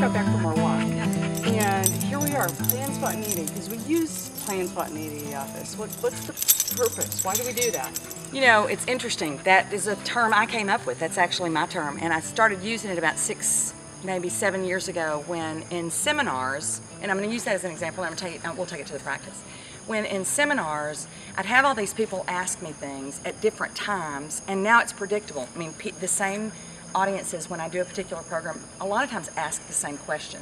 got back from our walk, and here we are, plan spontaneity, because we use plan spontaneity in the office. What's the purpose? Why do we do that? You know, it's interesting. That is a term I came up with. That's actually my term, and I started using it about 6, maybe 7 years ago when in seminars, and I'm going to use that as an example, and we'll take it to the practice. When in seminars, I'd have all these people ask me things at different times, and now it's predictable. I mean, the same audiences, when I do a particular program, a lot of times ask the same question.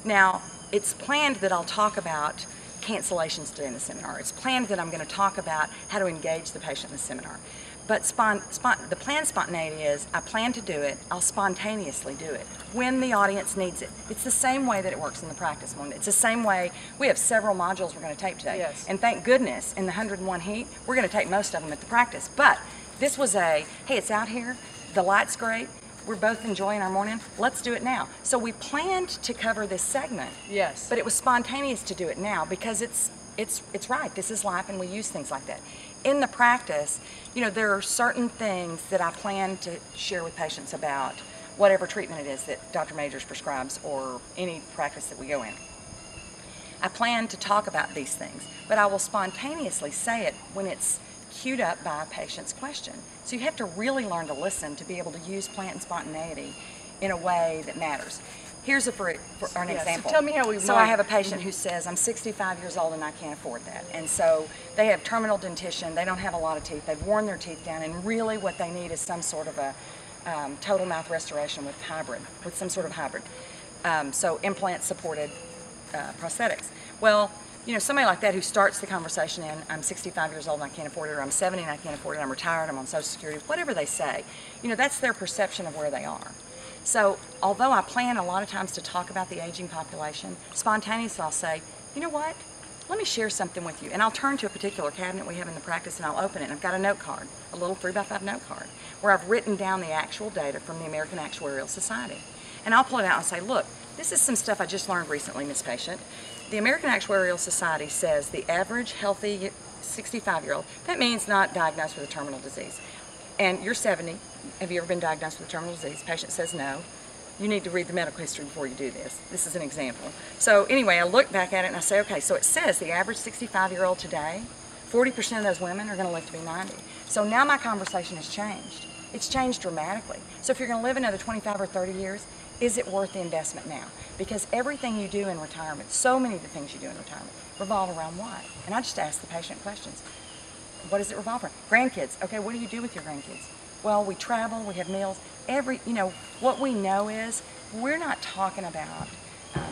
Now, it's planned that I'll talk about cancellations during the seminar. It's planned that I'm going to talk about how to engage the patient in the seminar. But the planned spontaneity is, I plan to do it, I'll spontaneously do it when the audience needs it. It's the same way that it works in the practice. It's the same way, we have several modules we're going to tape today. Yes. And thank goodness, in the 101 heat, we're going to tape most of them at the practice. But this was hey, it's out here, the light's great, we're both enjoying our morning, let's do it now. So we planned to cover this segment. Yes. But it was spontaneous to do it now because it's right, this is life and we use things like that. In the practice, you know, there are certain things that I plan to share with patients about whatever treatment it is that Dr. Majors prescribes or any practice that we go in. I plan to talk about these things, but I will spontaneously say it when it's queued up by a patient's question. So you have to really learn to listen to be able to use plant and spontaneity in a way that matters. Here's for an example. So tell me how we So I have a patient who says, I'm 65 years old and I can't afford that. And so they have terminal dentition, they don't have a lot of teeth, they've worn their teeth down, and really what they need is some sort of a total mouth restoration with some sort of hybrid. So implant supported prosthetics. Well, you know, somebody like that who starts the conversation in, I'm 65 years old and I can't afford it, or I'm 70 and I can't afford it, I'm retired, I'm on Social Security, whatever they say, you know, that's their perception of where they are. So although I plan a lot of times to talk about the aging population, spontaneously I'll say, you know what, let me share something with you. And I'll turn to a particular cabinet we have in the practice and I'll open it, and I've got a note card, a little 3x5 note card, where I've written down the actual data from the American Actuarial Society. And I'll pull it out and say, look, this is some stuff I just learned recently, Miss Patient. The American Actuarial Society says the average healthy 65-year-old, that means not diagnosed with a terminal disease. And you're 70, have you ever been diagnosed with a terminal disease? The patient says no. You need to read the medical history before you do this. This is an example. So anyway, I look back at it and I say, okay, so it says the average 65-year-old today, 40% of those women are going to live to be 90. So now my conversation has changed. It's changed dramatically. So if you're going to live another 25 or 30 years, is it worth the investment now? Because everything you do in retirement, so many of the things you do in retirement, revolve around what? And I just ask the patient questions. What does it revolve around? Grandkids. Okay, what do you do with your grandkids? Well, we travel, we have meals. You know, what we know is we're not talking about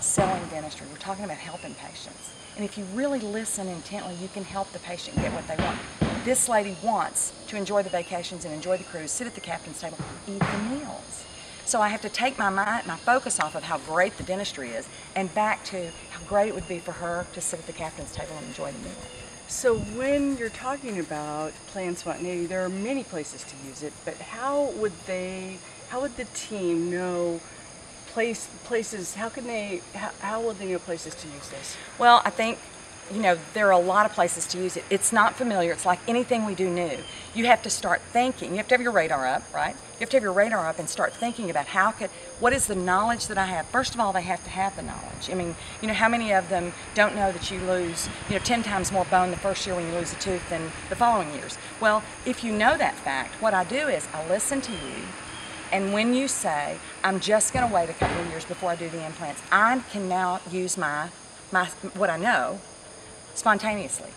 selling dentistry. We're talking about helping patients. And if you really listen intently, you can help the patient get what they want. This lady wants to enjoy the vacations and enjoy the cruise, sit at the captain's table, eat the meals. So I have to take my focus off of how great the dentistry is and back to how great it would be for her to sit at the captain's table and enjoy the meal. So when you're talking about planned spontaneity, there are many places to use it, but how would the team know places, how would they know places to use this? Well, I think, you know, there are a lot of places to use it. It's not familiar. It's like anything we do new. You have to start thinking. You have to have your radar up, right? You have to have your radar up and start thinking about what is the knowledge that I have? First of all, they have to have the knowledge. I mean, you know, how many of them don't know that you lose, 10 times more bone the first year when you lose a tooth than the following years? Well, if you know that fact, what I do is I listen to you, and when you say, I'm just going to wait a couple of years before I do the implants, I can now use what I know spontaneously.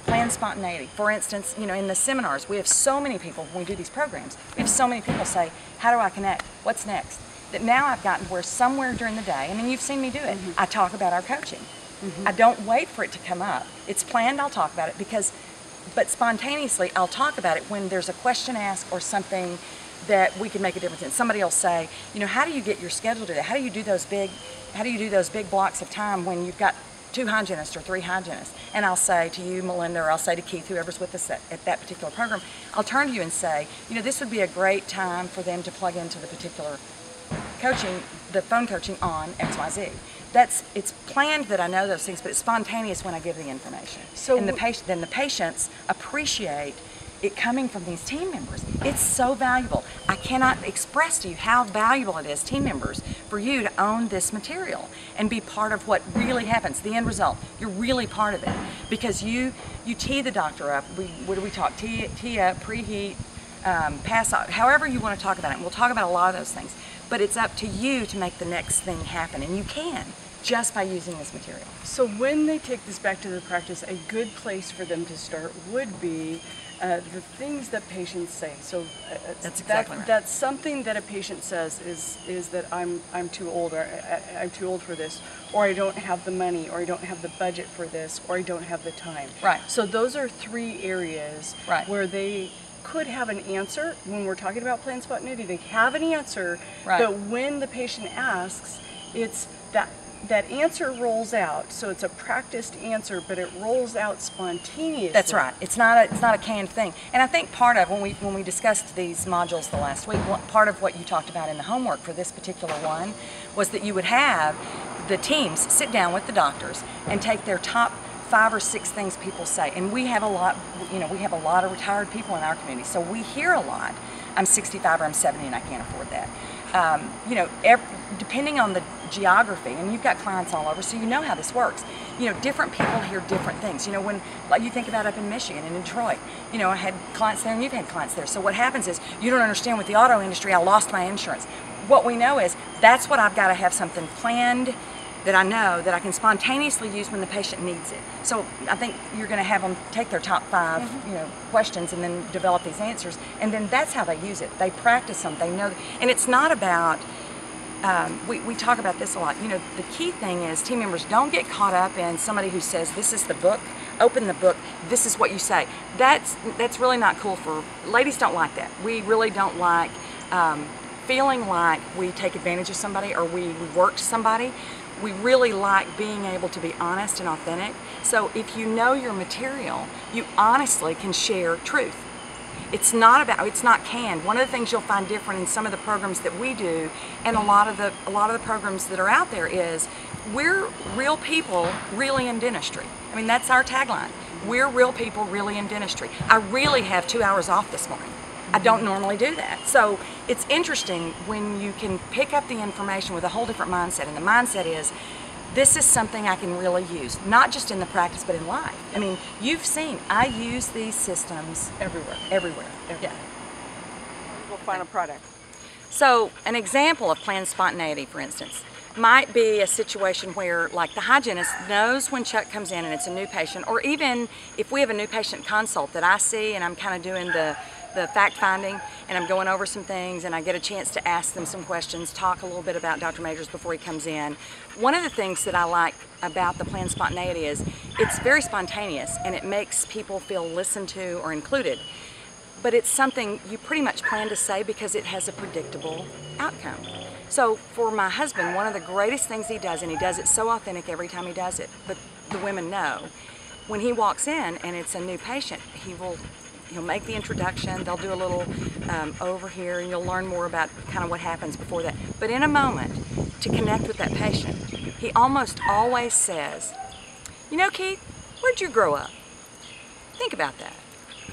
Planned spontaneity. For instance, you know, in the seminars, we have so many people, when we do these programs, we have so many people say, how do I connect? What's next? That now I've gotten where somewhere during the day, I mean, you've seen me do it, I talk about our coaching. I don't wait for it to come up. It's planned, I'll talk about it, but spontaneously, I'll talk about it when there's a question asked or something that we can make a difference in. Somebody will say, you know, how do you get your schedule to that? How do you do those big blocks of time when you've got 2 hygienists or 3 hygienists? And I'll say to you, Melinda, or I'll say to Keith, whoever's with us at that particular program, I'll turn to you and say, you know, this would be a great time for them to plug into the particular coaching, the phone coaching on XYZ. It's planned that I know those things, but it's spontaneous when I give the information. So, and then the patients appreciate it coming from these team members. It's so valuable. I cannot express to you how valuable it is, team members, for you to own this material and be part of what really happens. The end result, you're really part of it, because you tee the doctor up. What do we talk? Tee up, preheat, pass out, however you want to talk about it. And we'll talk about a lot of those things, but it's up to you to make the next thing happen, and you can just by using this material. So when they take this back to their practice, a good place for them to start would be the things that patients say. So That's exactly right. That's something that a patient says is that I'm too old, or I'm too old for this, or I don't have the money, or I don't have the budget for this, or I don't have the time. Right. So those are 3 areas Right. where they could have an answer. When we're talking about planned spontaneity, they have an answer, Right. but when the patient asks, it's that answer rolls out. So it's a practiced answer, but it rolls out spontaneously. That's right. It's not a canned thing. And I think part of when we discussed these modules the last week, part of what you talked about in the homework for this particular one was that you would have the teams sit down with the doctors and take their top 5 or 6 things people say. And we have a lot, we have a lot of retired people in our community, so we hear a lot. I'm 65 or I'm 70 and I can't afford that. Depending on the geography, and you've got clients all over, so you know how this works. Different people hear different things. When, like, you think about up in Michigan and Detroit, I had clients there and you've had clients there. So what happens is, you don't understand with the auto industry, I lost my insurance. What we know is, that's what I've got to have something planned that I know that I can spontaneously use when the patient needs it. So I think you're going to have them take their top 5, questions, and then develop these answers, and then that's how they use it. They practice them. They know, and it's not about. We talk about this a lot. The key thing is team members don't get caught up in somebody who says, "This is the book. Open the book. This is what you say." That's really not cool for ladies. Don't like that. We really don't like feeling like we take advantage of somebody or we worked somebody. We really like being able to be honest and authentic. So if you know your material, you honestly can share truth. It's not canned. One of the things you'll find different in some of the programs that we do, and a lot of the programs that are out there, is we're real people really in dentistry. I mean, that's our tagline. We're real people really in dentistry. I really have 2 hours off this morning. I don't normally do that. So it's interesting when you can pick up the information with a whole different mindset, and the mindset is, this is something I can really use, not just in the practice, but in life. I mean, you've seen, I use these systems everywhere. Yeah. Final product. So an example of planned spontaneity, for instance, might be a situation where, like, the hygienist knows when Chuck comes in and it's a new patient, or even if we have a new patient consult that I see and I'm kind of doing the fact finding and I'm going over some things and I get a chance to ask them some questions, talk a little bit about Dr. Majors before he comes in. One of the things that I like about the planned spontaneity is it's very spontaneous and it makes people feel listened to or included. But it's something you pretty much plan to say because it has a predictable outcome. So for my husband, one of the greatest things he does, and he does it so authentic every time he does it, but the women know, when he walks in and it's a new patient, he'll make the introduction, they'll do a little over here, and you'll learn more about kind of what happens before that. But in a moment, to connect with that patient, he almost always says, Keith, where'd you grow up? Think about that.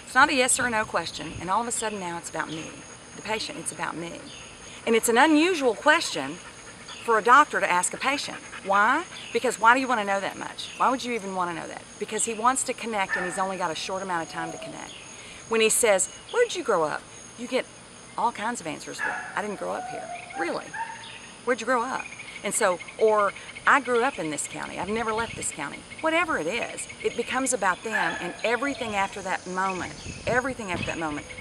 It's not a yes or a no question, and all of a sudden now it's about me. The patient, it's about me. And it's an unusual question for a doctor to ask a patient. Why? Because why do you want to know that much? Why would you even want to know that? Because he wants to connect and he's only got a short amount of time to connect. When he says, where'd you grow up? You get all kinds of answers. Well, I didn't grow up here. Really? Where'd you grow up? And so, or I grew up in this county. I've never left this county. Whatever it is, it becomes about them, and everything after that moment,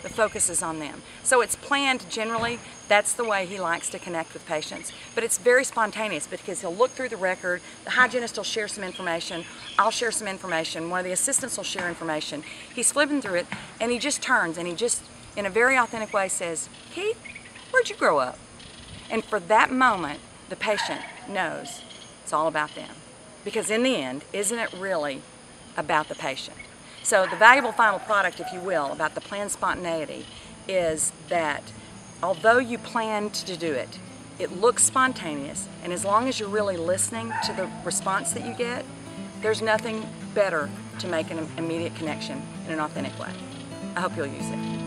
the focus is on them. So it's planned generally. That's the way he likes to connect with patients. But it's very spontaneous because he'll look through the record, the hygienist will share some information, I'll share some information, one of the assistants will share information. He's flipping through it, and he just turns, and he just, in a very authentic way, says, Keith, where'd you grow up? And for that moment, the patient knows it's all about them. Because in the end, isn't it really about the patient? So the valuable final product, if you will, about the planned spontaneity is that although you planned to do it, it looks spontaneous, and as long as you're really listening to the response that you get, there's nothing better to make an immediate connection in an authentic way. I hope you'll use it.